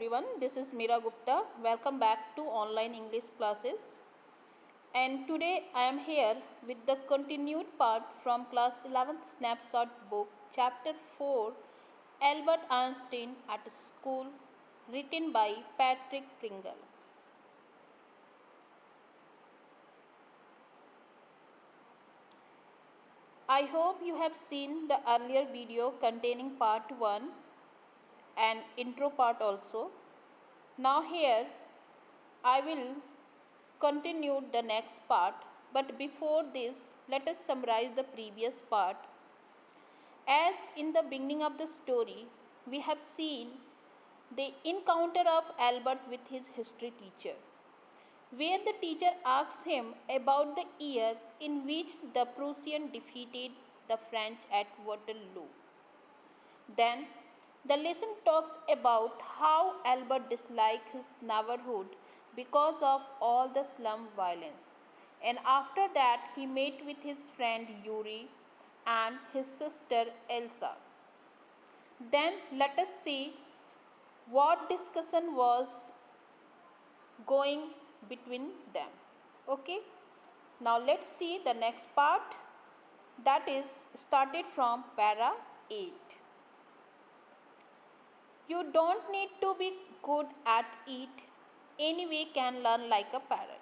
everyone, this is Meera Gupta. Welcome back to online English classes. And today I am here with the continued part from class 11th snapshot book chapter 4 Albert Einstein at School, written by Patrick Pringle. I hope you have seen the earlier video containing part 1 and intro part also. Now here I will continue the next part, but before this let us summarize the previous part. As in the beginning of the story we have seen the encounter of Albert with his history teacher, where the teacher asks him about the year in which the Prussians defeated the French at Waterloo. Then the lesson talks about how Albert disliked his neighborhood because of all the slum violence. And after that, he met with his friend Yuri and his sister Elsa. Then let us see what discussion was going between them. Okay, now let's see the next part, that is started from para 8. You don't need to be good at it. Anyway, can learn like a parrot.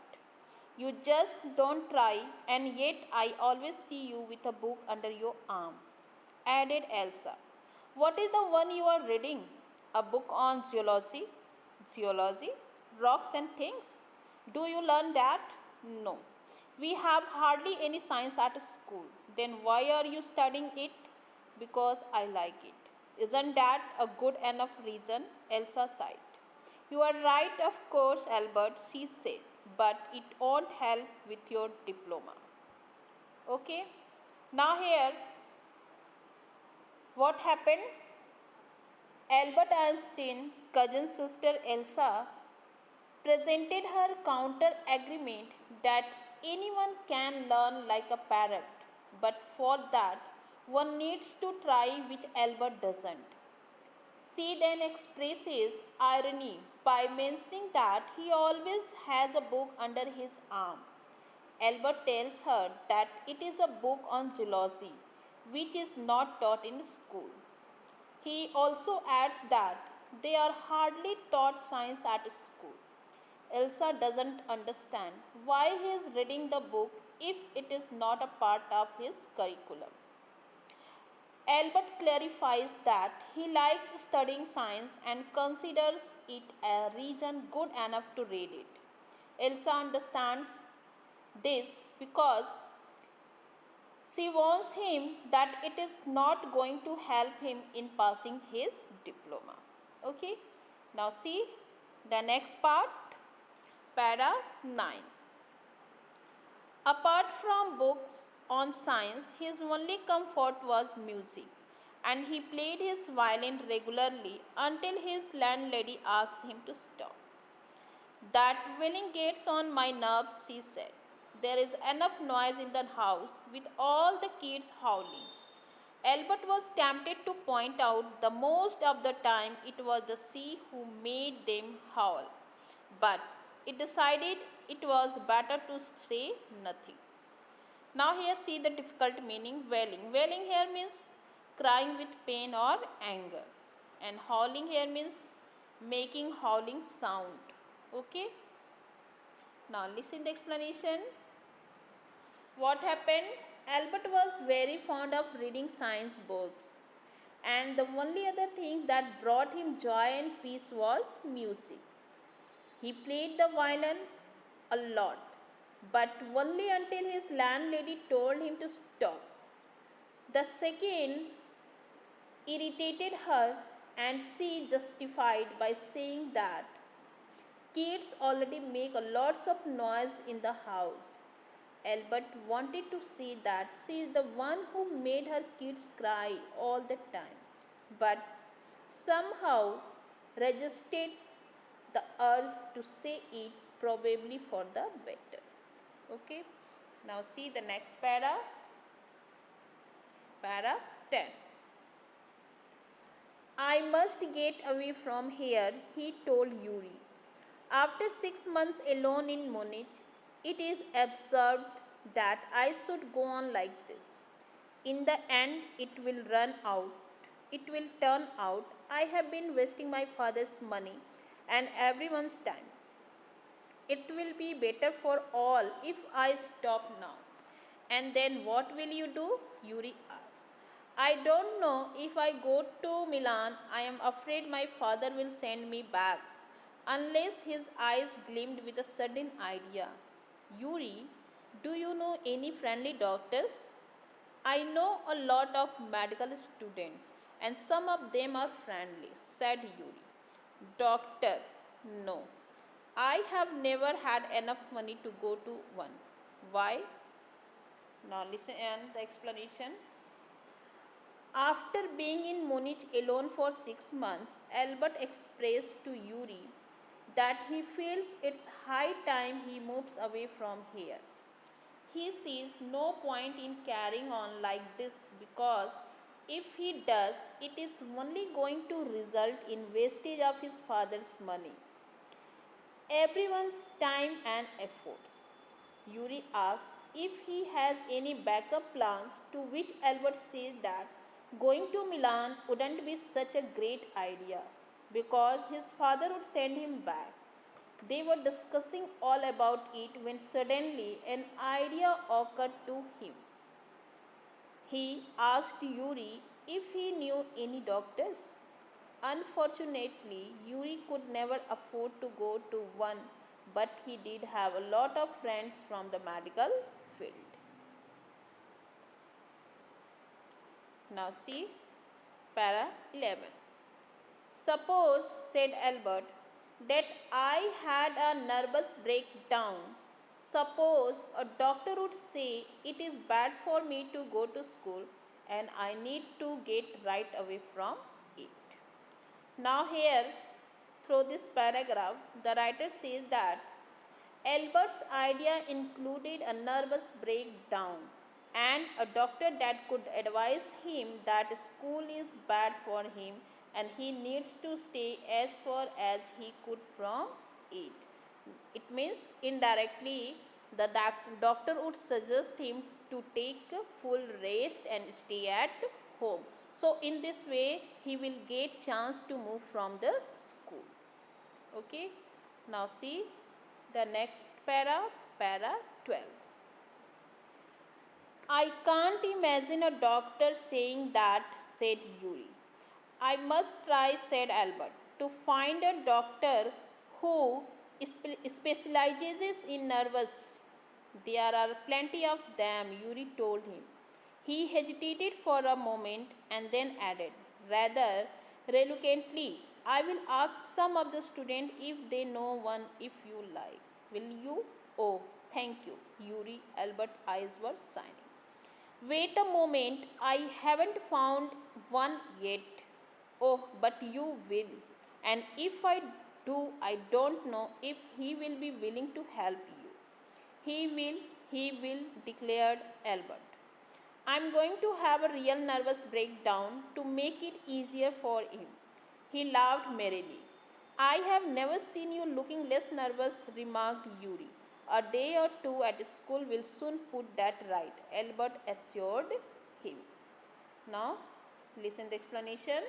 You just don't try, and yet I always see you with a book under your arm, added Elsa. What is the one you are reading? A book on zoology? Zoology? Rocks and things? Do you learn that? No. We have hardly any science at school. Then why are you studying it? Because I like it. Isn't that a good enough reason? Elsa sighed. You are right, of course, Albert, she said, but it won't help with your diploma. Okay, now here, what happened? Albert Einstein's cousin sister Elsa presented her counter agreement that anyone can learn like a parrot, but for that, one needs to try, which Albert doesn't. She then expresses irony by mentioning that he always has a book under his arm. Albert tells her that it is a book on zoology, which is not taught in school. He also adds that they are hardly taught science at school. Elsa doesn't understand why he is reading the book if it is not a part of his curriculum. Albert clarifies that he likes studying science and considers it a reason good enough to read it. Elsa understands this because she warns him that it is not going to help him in passing his diploma. Okay, now see the next part, para 9. Apart from books on science, his only comfort was music, and he played his violin regularly until his landlady asked him to stop. That wailing gets on my nerves, she said. There is enough noise in the house with all the kids howling. Albert was tempted to point out that most of the time it was the sea who made them howl, but it decided it was better to say nothing. Now here see the difficult meaning, wailing. Wailing here means crying with pain or anger, and howling here means making howling sound. Okay. Now listen the explanation. What happened? Albert was very fond of reading science books, and the only other thing that brought him joy and peace was music. He played the violin a lot, but only until his landlady told him to stop. The second irritated her, and she justified by saying that kids already make a lots of noise in the house. Albert wanted to see that she is the one who made her kids cry all the time, but somehow resisted the urge to say it, probably for the better. Okay, now see the next para, para 10. I must get away from here, he told Yuri. After 6 months alone in Munich, it is absurd that I should go on like this. In the end, it will run out. It will turn out I have been wasting my father's money and everyone's time. It will be better for all if I stop now. And then what will you do? Yuri asked. I don't know. If I go to Milan, I am afraid my father will send me back. Unless his eyes gleamed with a sudden idea. Yuri, do you know any friendly doctors? I know a lot of medical students and some of them are friendly, said Yuri. Doctor, no. I have never had enough money to go to one. Why? Now listen and the explanation. After being in Munich alone for 6 months, Albert expressed to Yuri that he feels it's high time he moves away from here. He sees no point in carrying on like this because if he does, it is only going to result in wastage of his father's money, everyone's time and efforts. Yuri asked if he has any backup plans, to which Albert said that going to Milan wouldn't be such a great idea because his father would send him back. They were discussing all about it when suddenly an idea occurred to him. He asked Yuri if he knew any doctors. Unfortunately, Yuri could never afford to go to one, but he did have a lot of friends from the medical field. Now see para 11. Suppose, said Albert, that I had a nervous breakdown. Suppose a doctor would say it is bad for me to go to school and I need to get right away from it. Now here, through this paragraph, the writer says that Albert's idea included a nervous breakdown and a doctor that could advise him that school is bad for him and he needs to stay as far as he could from it. It means indirectly the doctor would suggest him to take full rest and stay at home. So in this way he will get chance to move from the school. Okay. Now see the next para 12. I can't imagine a doctor saying that, said Yuri. I must try, said Albert, to find a doctor who specializes in nervous. There are plenty of them, Yuri told him. He hesitated for a moment and then added, rather reluctantly, I will ask some of the students if they know one if you like. Will you? Oh, thank you, Yuri. Albert's eyes were shining. Wait a moment, I haven't found one yet. Oh, but you will. And if I do, I don't know if he will be willing to help you. He will, declared Albert. I'm going to have a real nervous breakdown to make it easier for him. He laughed merrily. I have never seen you looking less nervous, remarked Yuri. A day or two at school will soon put that right, Albert assured him. Now, listen the explanation.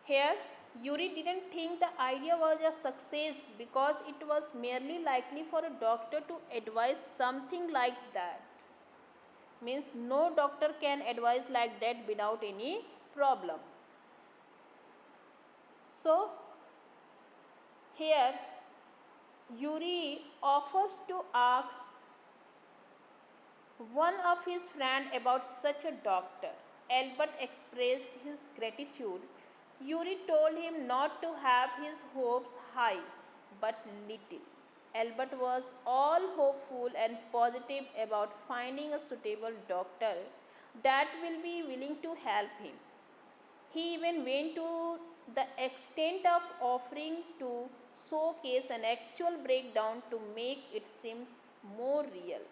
Here, Yuri didn't think the idea was a success because it was merely likely for a doctor to advise something like that. Means no doctor can advise like that without any problem. So, here Yuri offers to ask one of his friend about such a doctor. Albert expressed his gratitude. Yuri told him not to have his hopes high, but little. Albert was all hopeful and positive about finding a suitable doctor that will be willing to help him. He even went to the extent of offering to showcase an actual breakdown to make it seem more real.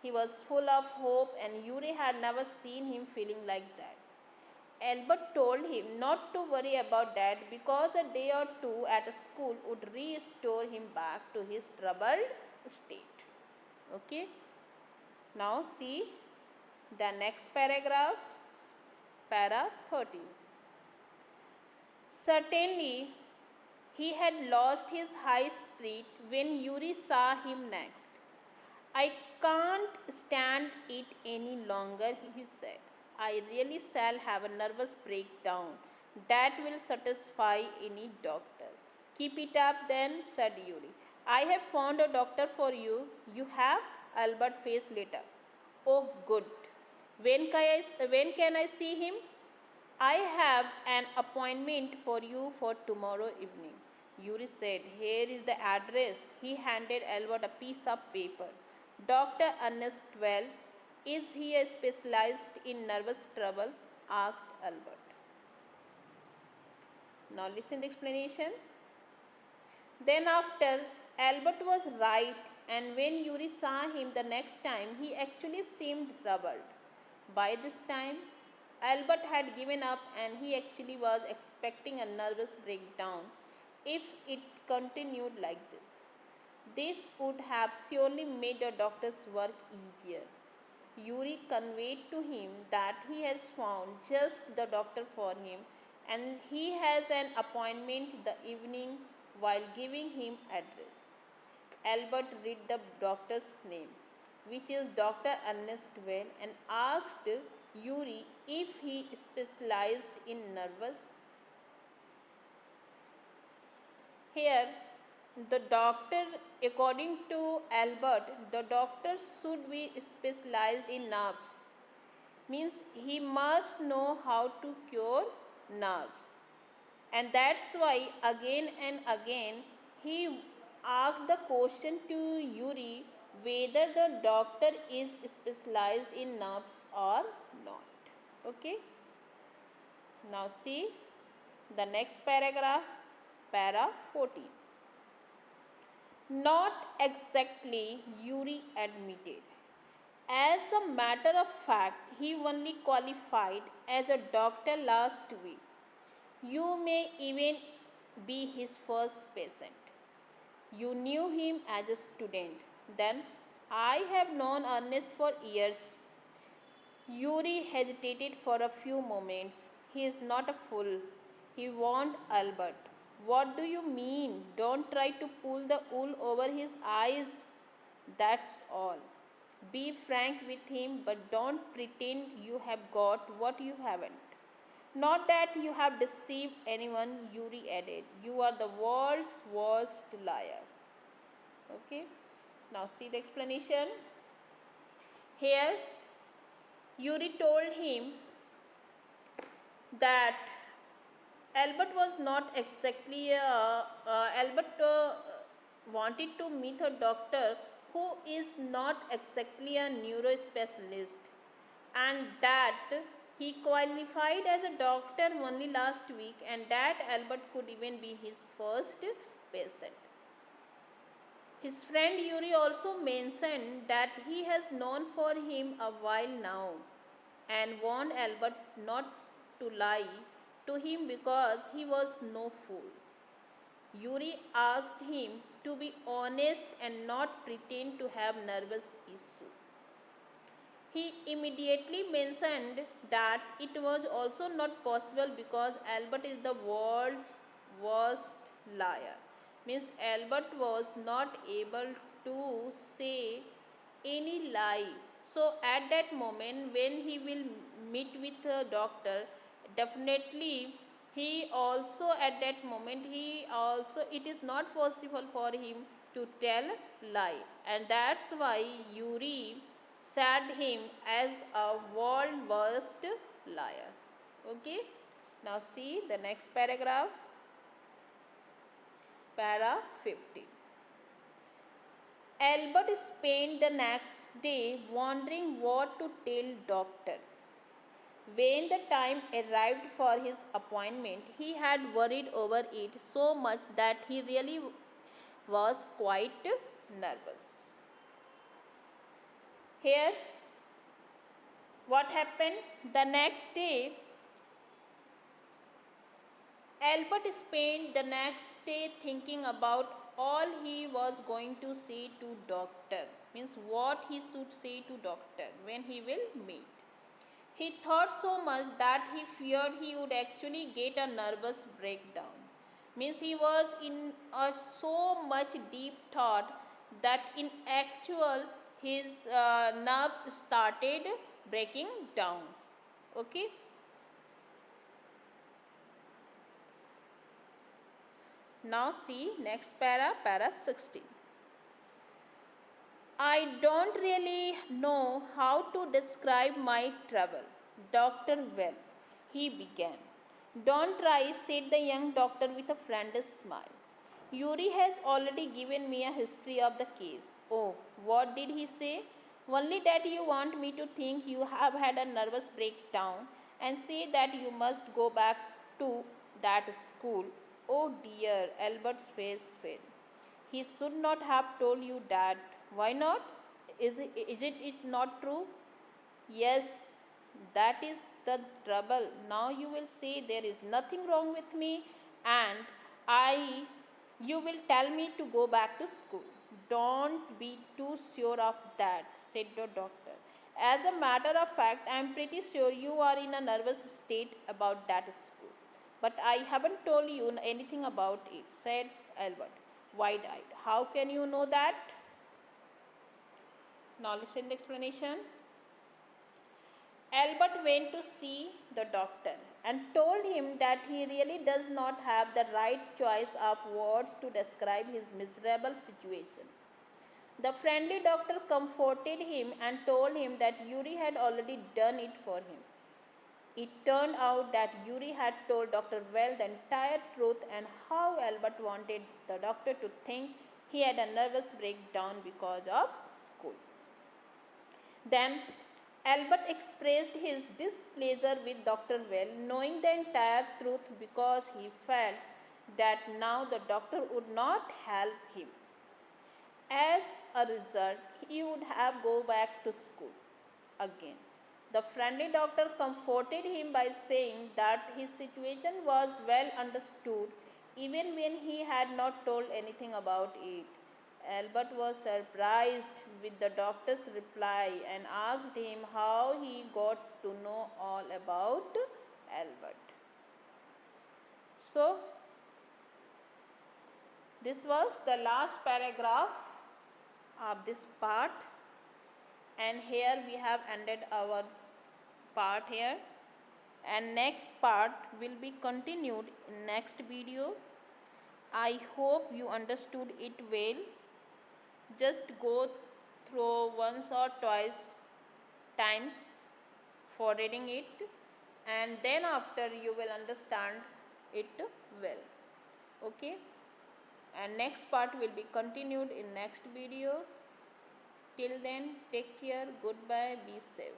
He was full of hope and Yuri had never seen him feeling like that. Albert told him not to worry about that because a day or two at school would restore him back to his troubled state. Okay. Now see the next paragraph, para 30. Certainly, he had lost his high spirit when Yuri saw him next. I can't stand it any longer, he said. I really shall have a nervous breakdown. That will satisfy any doctor. Keep it up then, said Yuri. I have found a doctor for you. You have? Albert faced later. Oh, good. When can I see him? I have an appointment for you for tomorrow evening. Yuri said, here is the address. He handed Albert a piece of paper. Dr. Ernest Well, is he a specialist in nervous troubles? Asked Albert. Now listen to the explanation. Then after, Albert was right, and when Yuri saw him the next time, he actually seemed troubled. By this time, Albert had given up and he actually was expecting a nervous breakdown if it continued like this. This would have surely made the doctor's work easier. Yuri conveyed to him that he has found just the doctor for him and he has an appointment the evening while giving him address. Albert read the doctor's name, which is Dr. Ernest Well, and asked Yuri if he specialized in nervous. Here, the doctor, according to Albert, the doctor should be specialized in nerves. Means he must know how to cure nerves. And that's why again and again he asked the question to Yuri whether the doctor is specialized in nerves or not. Okay. Now see the next paragraph, para 14. Not exactly, Yuri admitted. As a matter of fact, he only qualified as a doctor last week. You may even be his first patient. You knew him as a student. Then, I have known Ernest for years. Yuri hesitated for a few moments. He is not a fool. He warned Albert. What do you mean? Don't try to pull the wool over his eyes. That's all. Be frank with him, but don't pretend you have got what you haven't. Not that you have deceived anyone, Yuri added. You are the world's worst liar. Okay. Now see the explanation. Here, Yuri told him that Albert was not exactly Albert wanted to meet a doctor who is not exactly a neurospecialist, and that he qualified as a doctor only last week, and that Albert could even be his first patient. His friend Yuri also mentioned that he has known for him a while now and warned Albert not to lie to him because he was no fool. Yuri asked him to be honest and not pretend to have nervous issue. He immediately mentioned that it was also not possible because Albert is the world's worst liar. Means Albert was not able to say any lie. So at that moment when he will meet with a doctor, definitely he also at that moment it is not possible for him to tell lie, and that's why Yuri said him as a world worst liar. Okay. Now see the next paragraph, para 50. Albert spent the next day wondering what to tell doctor. When the time arrived for his appointment, he had worried over it so much that he really was quite nervous. Here, what happened? The next day, Albert spent the next day thinking about all he was going to say to doctor, means what he should say to doctor when he will meet. He thought so much that he feared he would actually get a nervous breakdown. Means he was in a so much deep thought that in actual his nerves started breaking down. Okay. Now see next para 16. I don't really know how to describe my trouble, Dr. Well, he began. Don't try, said the young doctor with a friendly smile. Yuri has already given me a history of the case. Oh, what did he say? Only that you want me to think you have had a nervous breakdown and say that you must go back to that school. Oh dear, Albert's face fell. He should not have told you that. Why not? Is it not true? Yes, that is the trouble. Now you will say there is nothing wrong with me and I you will tell me to go back to school. Don't be too sure of that, said the doctor. As a matter of fact, I am pretty sure you are in a nervous state about that school. But I haven't told you anything about it, said Albert, wide eyed. How can you know that? Now listen the explanation. Albert went to see the doctor and told him that he really does not have the right choice of words to describe his miserable situation. The friendly doctor comforted him and told him that Yuri had already done it for him. It turned out that Yuri had told Dr. Well the entire truth and how Albert wanted the doctor to think he had a nervous breakdown because of school. Then Albert expressed his displeasure with Dr. Well, knowing the entire truth because he felt that now the doctor would not help him. As a result, he would have go back to school again. The friendly doctor comforted him by saying that his situation was well understood even when he had not told anything about it. Albert was surprised with the doctor's reply and asked him how he got to know all about Albert. So, this was the last paragraph of this part, and here we have ended our part here, and next part will be continued in next video. I hope you understood it well. Just go through once or twice times for reading it, and then after you will understand it well. Okay, and next part will be continued in next video. Till then, take care, goodbye, be safe.